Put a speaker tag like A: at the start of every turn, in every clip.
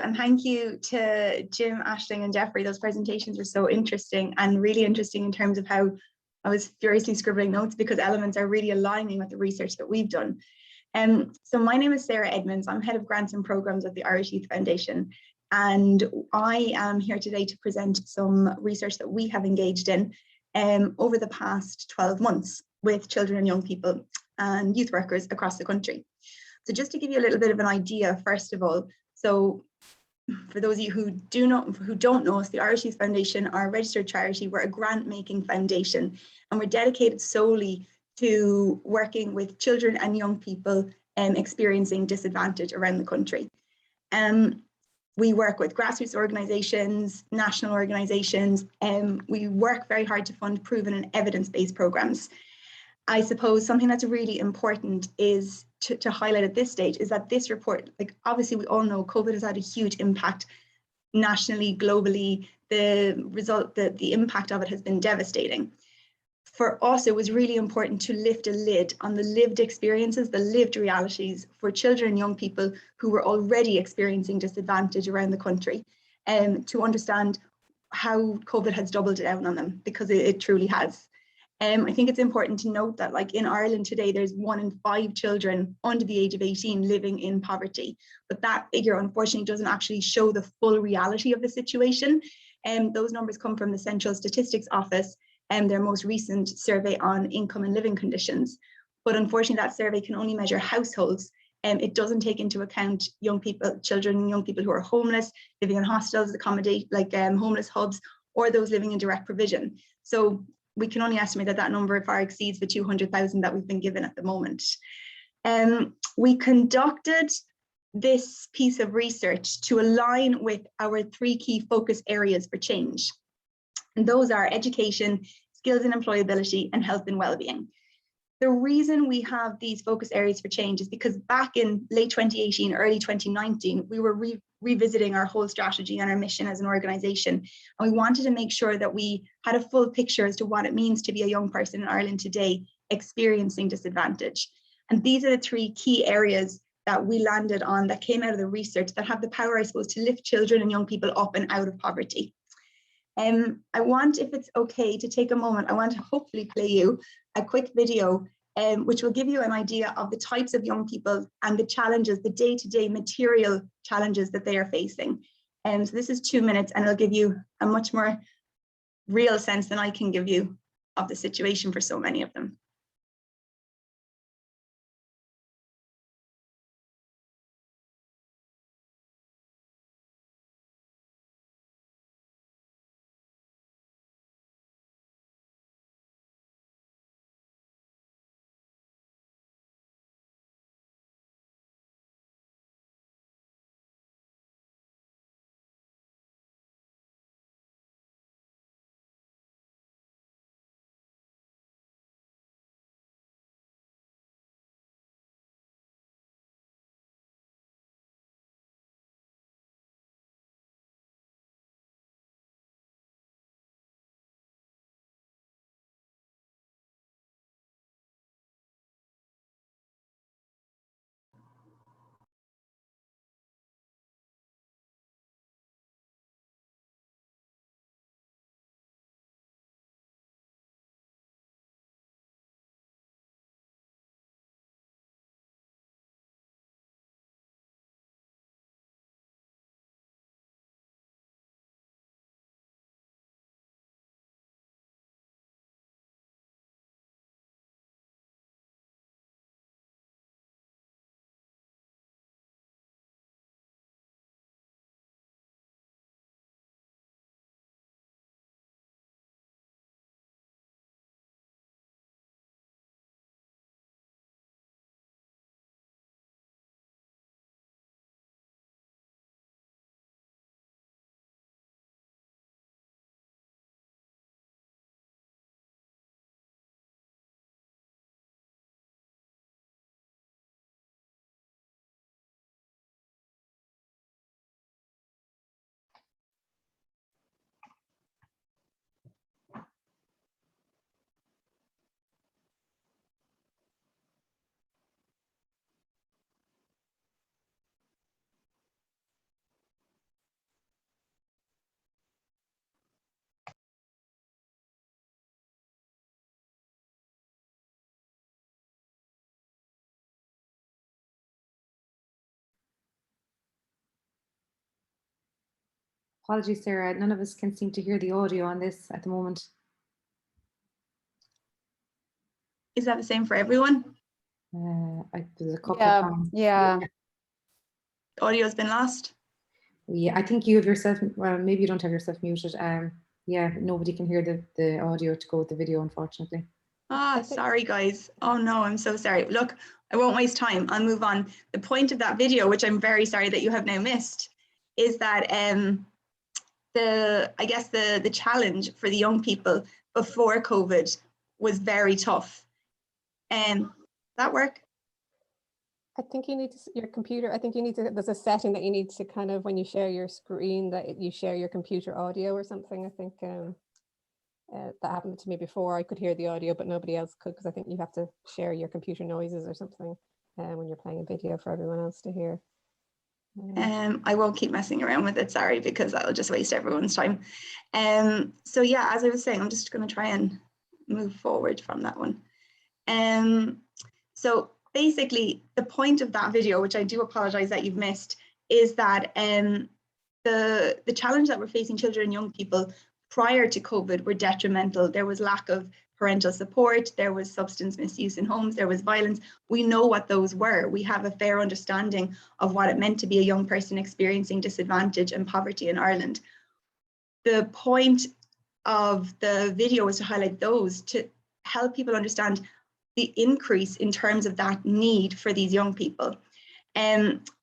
A: And thank you to Jim, Aisling and Jeffrey. Those presentations were so interesting and really interesting in terms of how I was furiously scribbling notes because elements are really aligning with the research that we've done. So my name is Sarah Edmonds. I'm head of grants and programs at the Irish Youth Foundation. And I am here today to present some research that we have engaged in over the past 12 months with children and young people and youth workers across the country. So just to give you a little bit of an idea, first of all, so for those of you who don't know us, the Irish Youth Foundation are a registered charity. We're a grant-making foundation, and we're dedicated solely to working with children and young people experiencing disadvantage around the country. We work with grassroots organisations, national organisations, and we work very hard to fund proven and evidence-based programmes. I suppose something that's really important is to highlight at this stage is that this report, like obviously we all know COVID has had a huge impact nationally, globally. The impact of it has been devastating. For us, it was really important to lift a lid on the lived experiences, the lived realities for children and young people who were already experiencing disadvantage around the country, to understand how COVID has doubled down on them, because it truly has. I think it's important to note that, like in Ireland today, there's 1 in 5 children under the age of 18 living in poverty. But that figure, unfortunately, doesn't actually show the full reality of the situation. Those numbers come from the Central Statistics Office and their most recent survey on income and living conditions. But unfortunately, that survey can only measure households. It doesn't take into account young people, children and young people who are homeless, living in hostels, homeless hubs, or those living in direct provision. So we can only estimate that number far exceeds the 200,000 that we've been given at the moment. We conducted this piece of research to align with our 3 key focus areas for change. And those are education, skills and employability, and health and well-being. The reason we have these focus areas for change is because back in late 2018, early 2019, we were revisiting our whole strategy and our mission as an organisation. And we wanted to make sure that we had a full picture as to what it means to be a young person in Ireland today experiencing disadvantage. And these are the 3 key areas that we landed on that came out of the research that have the power, I suppose, to lift children and young people up and out of poverty. I want, if it's okay, to take a moment. I want to hopefully play you a quick video which will give you an idea of the types of young people and the challenges, the day-to-day material challenges that they are facing. So this is 2 minutes and it'll give you a much more real sense than I can give you of the situation for so many of them.
B: Apologies, Sarah. None of us can seem to hear the audio on this at the moment.
A: Is that the same for everyone?
B: There's a couple
C: Yeah,
B: of times.
C: yeah.
A: Audio has been lost.
B: Yeah, I think you have yourself, well, maybe you don't have yourself muted. Yeah, nobody can hear the audio to go with the video, unfortunately.
A: Ah, sorry guys. Oh no, I'm so sorry. Look, I won't waste time. I'll move on. The point of that video, which I'm very sorry that you have now missed, is that I guess the challenge for the young people before COVID was very tough. That work?
C: I think you need to, your computer, I think you need to, there's a setting that you need to kind of, when you share your screen, that you share your computer audio or something. I think that happened to me before. I could hear the audio, but nobody else could, because I think you have to share your computer noises or something when you're playing a video for everyone else to hear.
A: I won't keep messing around with it, sorry, because that'll just waste everyone's time. So yeah, as I was saying, I'm just going to try and move forward from that one. So basically, the point of that video, which I do apologize that you've missed, is that the challenge that we're facing children and young people prior to COVID were detrimental. There was lack of parental support, there was substance misuse in homes, there was violence. We know what those were. We have a fair understanding of what it meant to be a young person experiencing disadvantage and poverty in Ireland. The point of the video was to highlight those, to help people understand the increase in terms of that need for these young people.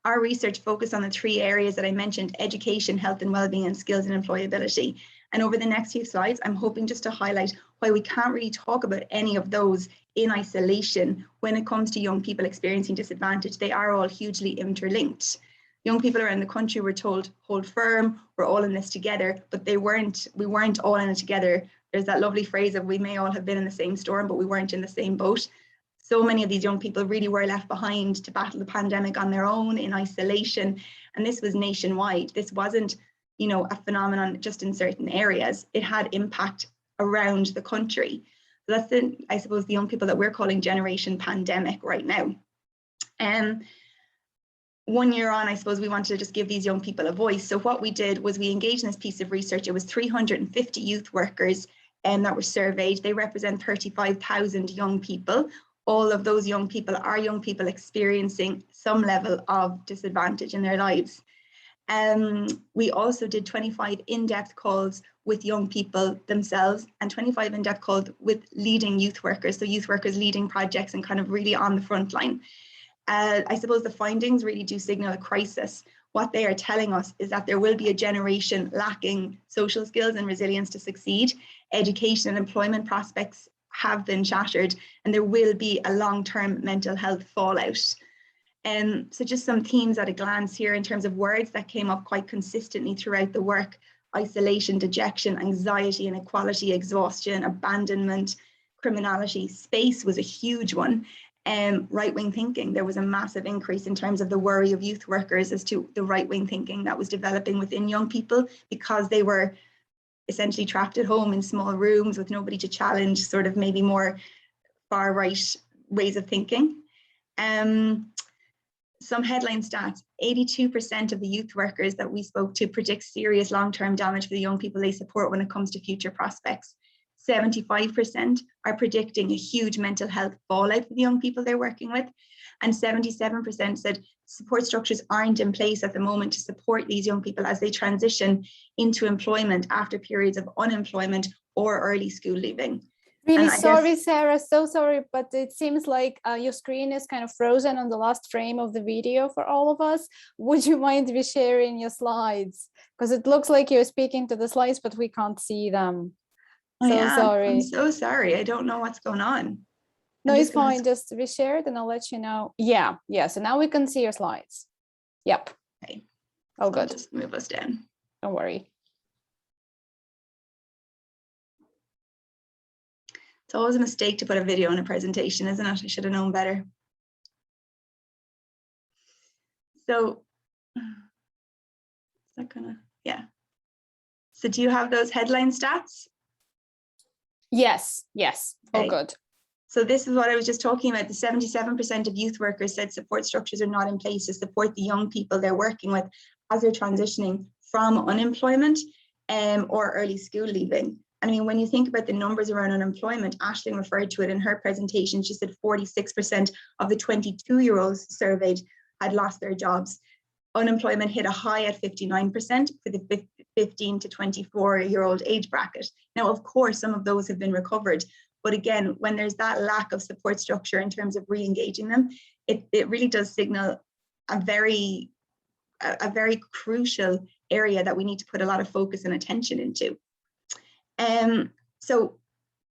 A: Our research focused on the three areas that I mentioned: education, health and wellbeing, and skills and employability. And over the next few slides, I'm hoping just to highlight why we can't really talk about any of those in isolation when it comes to young people experiencing disadvantage. They are all hugely interlinked. Young people around the country were told, hold firm, we're all in this together, but we weren't all in it together. There's that lovely phrase of we may all have been in the same storm, but we weren't in the same boat. So many of these young people really were left behind to battle the pandemic on their own in isolation. And this was nationwide. This wasn't, you know, a phenomenon just in certain areas. It had impact around the country. So that's I suppose the young people that we're calling generation pandemic right now. 1 year on, I suppose we wanted to just give these young people a voice. So what we did was we engaged in this piece of research. It was 350 youth workers that were surveyed. They represent 35,000 young people. All of those young people are young people experiencing some level of disadvantage in their lives. We also did 25 in-depth calls with young people themselves and 25 in-depth calls with leading youth workers. So youth workers leading projects and kind of really on the front line. I suppose the findings really do signal a crisis. What they are telling us is that there will be a generation lacking social skills and resilience to succeed. Education and employment prospects have been shattered, and there will be a long-term mental health fallout. So just some themes at a glance here in terms of words that came up quite consistently throughout the work: isolation, dejection, anxiety, inequality, exhaustion, abandonment, criminality. Space was a huge one. Right-wing thinking, there was a massive increase in terms of the worry of youth workers as to the right-wing thinking that was developing within young people because they were essentially trapped at home in small rooms with nobody to challenge sort of maybe more far-right ways of thinking. Some headline stats: 82% of the youth workers that we spoke to predict serious long-term damage for the young people they support when it comes to future prospects. 75% are predicting a huge mental health fallout for the young people they're working with. And 77% said support structures aren't in place at the moment to support these young people as they transition into employment after periods of unemployment or early school leaving.
C: Really sorry, Sarah, so sorry, but it seems like your screen is kind of frozen on the last frame of the video for all of us. Would you mind sharing your slides? Because it looks like you're speaking to the slides, but we can't see them. So sorry.
A: I'm so sorry. I don't know what's going on.
C: No, it's fine. Just reshare it and I'll let you know. Yeah. So now we can see your slides. Yep.
A: Okay.
C: Oh,
A: So
C: good.
A: I'll just move us down.
C: Don't worry.
A: It's always a mistake to put a video in a presentation, isn't it? I should have known better. So, is that gonna, yeah. So do you have those headline stats?
C: Yes.
A: Okay.
C: Oh, good.
A: So this is what I was just talking about. The 77% of youth workers said support structures are not in place to support the young people they're working with as they're transitioning from unemployment or early school leaving. I mean, when you think about the numbers around unemployment, Aisling referred to it in her presentation. She said 46% of the 22-year-olds surveyed had lost their jobs. Unemployment hit a high at 59% for the 15 to 24-year-old age bracket. Now, of course, some of those have been recovered. But again, when there's that lack of support structure in terms of re-engaging them, it really does signal a very crucial area that we need to put a lot of focus and attention into. So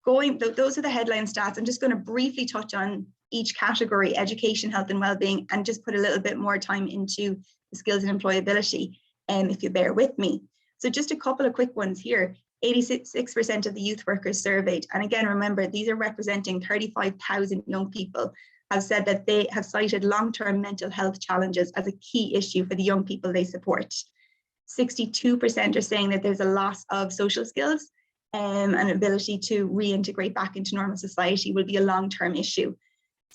A: those are the headline stats. I'm just going to briefly touch on each category: education, health and well-being, and just put a little bit more time into the skills and employability, if you bear with me. So just a couple of quick ones here. 86% of the youth workers surveyed, and again, remember, these are representing 35,000 young people, have said that they have cited long-term mental health challenges as a key issue for the young people they support. 62% are saying that there's a loss of social skills and ability to reintegrate back into normal society will be a long-term issue.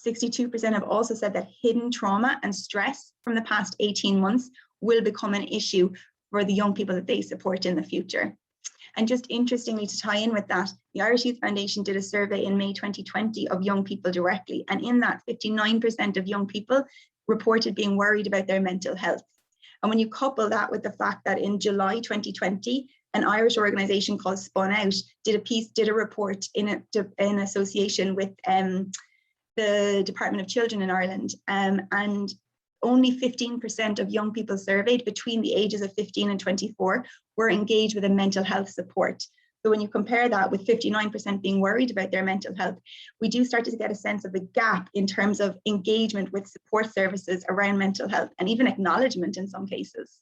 A: 62% have also said that hidden trauma and stress from the past 18 months will become an issue for the young people that they support in the future. And just interestingly, to tie in with that, the Irish Youth Foundation did a survey in May 2020 of young people directly. And in that, 59% of young people reported being worried about their mental health. And when you couple that with the fact that in July 2020, an Irish organisation called Spun Out did a report in association with the Department of Children in Ireland, and only 15% of young people surveyed between the ages of 15 and 24 were engaged with a mental health support. So when you compare that with 59% being worried about their mental health, we do start to get a sense of the gap in terms of engagement with support services around mental health, and even acknowledgement in some cases.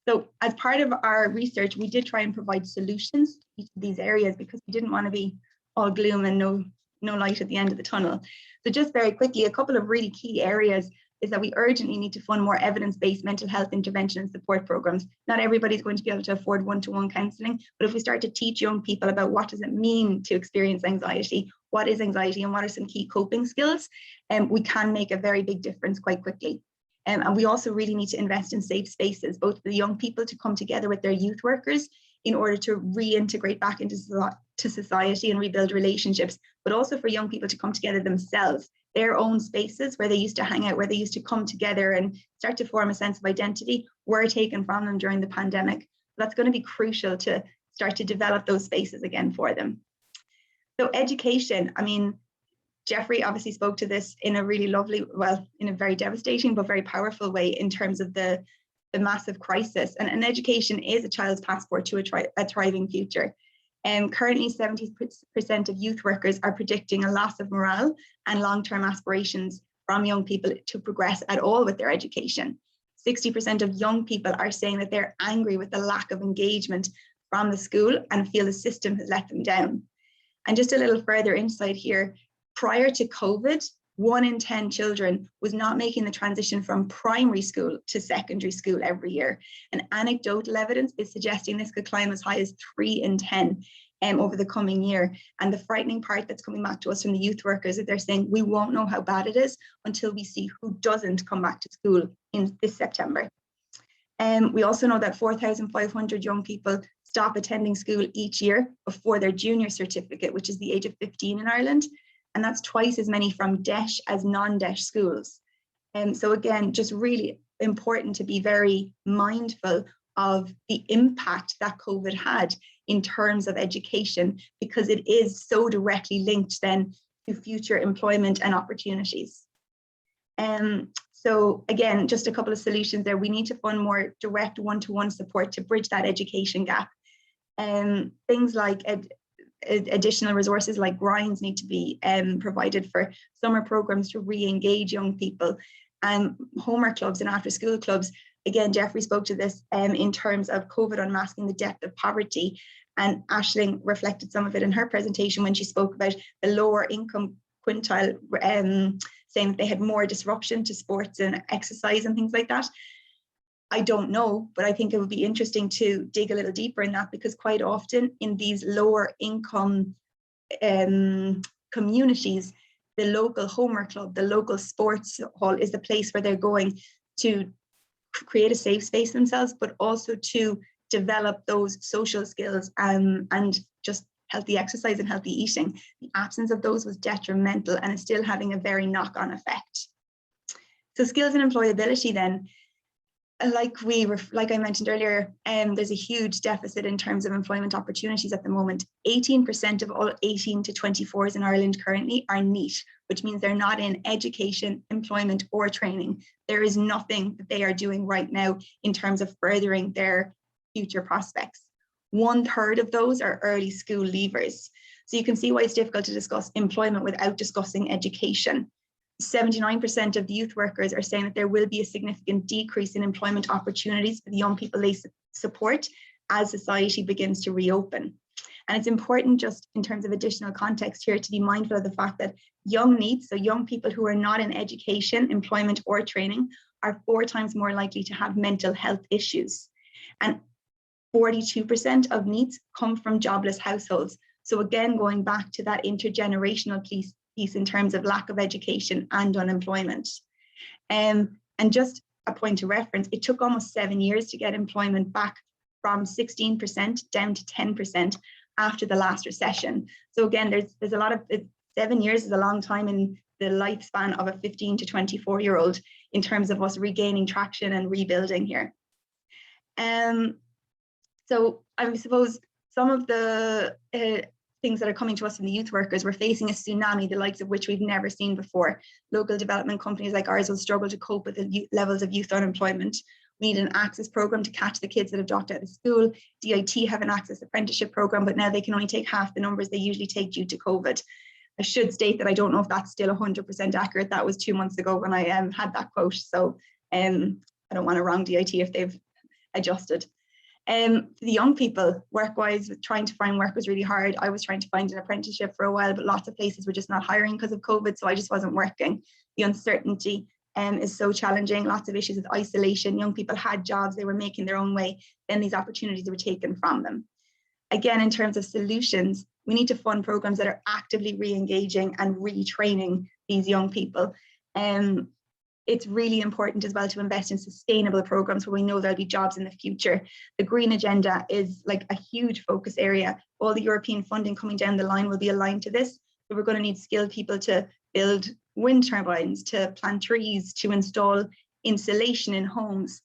A: So as part of our research, we did try and provide solutions to each of these areas, because we didn't want to be all gloom and no light at the end of the tunnel. So just very quickly, a couple of really key areas is that we urgently need to fund more evidence-based mental health intervention and support programs. Not everybody's going to be able to afford one-to-one counselling, but if we start to teach young people about what does it mean to experience anxiety, what is anxiety, and what are some key coping skills, we can make a very big difference quite quickly. And we also really need to invest in safe spaces, both for the young people to come together with their youth workers in order to reintegrate back into society and rebuild relationships, but also for young people to come together themselves. Their own spaces where they used to hang out, where they used to come together and start to form a sense of identity, were taken from them during the pandemic. That's going to be crucial to start to develop those spaces again for them. So education, I mean, Jeffrey obviously spoke to this in a really lovely, well, in a very devastating but very powerful way in terms of the massive crisis. And education is a child's passport to a thriving future. Currently, 70% of youth workers are predicting a loss of morale and long-term aspirations from young people to progress at all with their education. 60% of young people are saying that they're angry with the lack of engagement from the school and feel the system has let them down. And just a little further insight here, prior to COVID, 1 in 10 children was not making the transition from primary school to secondary school every year. And anecdotal evidence is suggesting this could climb as high as 3 in 10 over the coming year. And the frightening part that's coming back to us from the youth workers is they're saying we won't know how bad it is until we see who doesn't come back to school in this September. We also know that 4,500 young people stop attending school each year before their junior certificate, which is the age of 15 in Ireland. And that's twice as many from DEIS as non-DEIS schools. So again, just really important to be very mindful of the impact that COVID had in terms of education, because it is so directly linked then to future employment and opportunities. So again, just a couple of solutions there. We need to fund more direct one-to-one support to bridge that education gap. Things like additional resources like grinds need to be provided for summer programs to re-engage young people, and homework clubs and after school clubs. Again, Jeffrey spoke to this in terms of COVID unmasking the depth of poverty, and Aisling reflected some of it in her presentation when she spoke about the lower income quintile, saying that they had more disruption to sports and exercise and things like that. I don't know, but I think it would be interesting to dig a little deeper in that, because quite often in these lower income communities, the local homework club, the local sports hall is the place where they're going to create a safe space themselves, but also to develop those social skills and just healthy exercise and healthy eating. The absence of those was detrimental and is still having a very knock-on effect. So skills and employability then, like I mentioned earlier, there's a huge deficit in terms of employment opportunities at the moment. 18% of all 18 to 24s in Ireland currently are NEET, which means they're not in education, employment, or training. There is nothing that they are doing right now in terms of furthering their future prospects. 1/3 of those are early school leavers. So you can see why it's difficult to discuss employment without discussing education. 79% of the youth workers are saying that there will be a significant decrease in employment opportunities for the young people they support as society begins to reopen. And it's important, just in terms of additional context here, to be mindful of the fact that young NEETs, so young people who are not in education, employment, or training, are 4 times more likely to have mental health issues. And 42% of NEETs come from jobless households. So again, going back to that intergenerational piece in terms of lack of education and unemployment. And just a point of reference, it took almost 7 years to get employment back from 16% down to 10% after the last recession. So again, there's a lot of, 7 years is a long time in the lifespan of a 15 to 24-year-old in terms of us regaining traction and rebuilding here. So I suppose some of the things that are coming to us from the youth workers, we're facing a tsunami, the likes of which we've never seen before. Local development companies like ours will struggle to cope with the levels of youth unemployment. We need an access program to catch the kids that have dropped out of school. DIT have an access apprenticeship program, but now they can only take half the numbers they usually take due to COVID. I should state that I don't know if that's still 100% accurate. That was 2 months ago when I had that quote. So I don't want to wrong DIT if they've adjusted. For the young people, work-wise, trying to find work was really hard. I was trying to find an apprenticeship for a while, but lots of places were just not hiring because of COVID, so I just wasn't working. The uncertainty is so challenging, lots of issues with isolation. Young people had jobs, they were making their own way, then these opportunities were taken from them. Again, in terms of solutions, we need to fund programs that are actively re-engaging and retraining these young people. It's really important as well to invest in sustainable programs where we know there'll be jobs in the future. The green agenda is like a huge focus area. All the European funding coming down the line will be aligned to this. So we're going to need skilled people to build wind turbines, to plant trees, to install insulation in homes.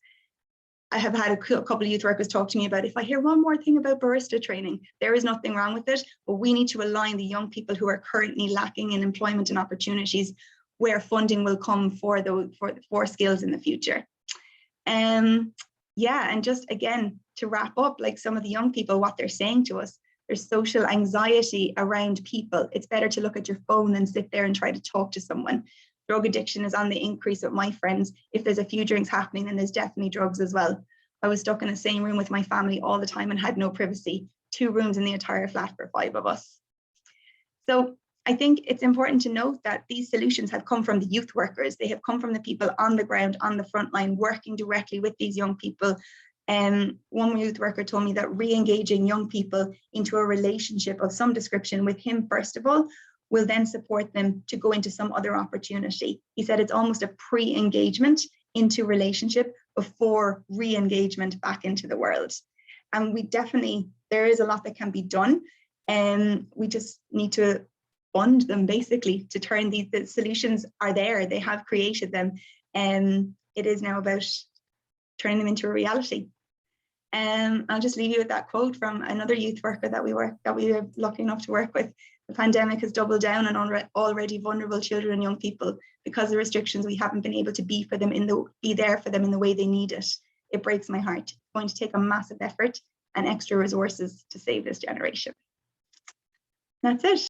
A: I have had a couple of youth workers talk to me about, if I hear one more thing about barista training, there is nothing wrong with it, but we need to align the young people who are currently lacking in employment and opportunities where funding will come for those for skills in the future. Yeah, and just again, to wrap up, like some of the young people, what they're saying to us, there's social anxiety around people. It's better to look at your phone than sit there and try to talk to someone. Drug addiction is on the increase with my friends. If there's a few drinks happening, then there's definitely drugs as well. I was stuck in the same room with my family all the time and had no privacy. 2 rooms in the entire flat for 5 of us. So I think it's important to note that these solutions have come from the youth workers. They have come from the people on the ground, on the front line, working directly with these young people. One youth worker told me that re-engaging young people into a relationship of some description with him, first of all, will then support them to go into some other opportunity. He said it's almost a pre-engagement into relationship before re-engagement back into the world. And there is a lot that can be done. And we just need to fund them basically to turn the solutions are there, they have created them, and it is now about turning them into a reality. I'll just leave you with that quote from another youth worker that we were lucky enough to work with. The pandemic has doubled down on already vulnerable children and young people. Because of the restrictions, we haven't been able to be there for them in the way they need it. It breaks my heart. It's going to take a massive effort and extra resources to save this generation. That's it.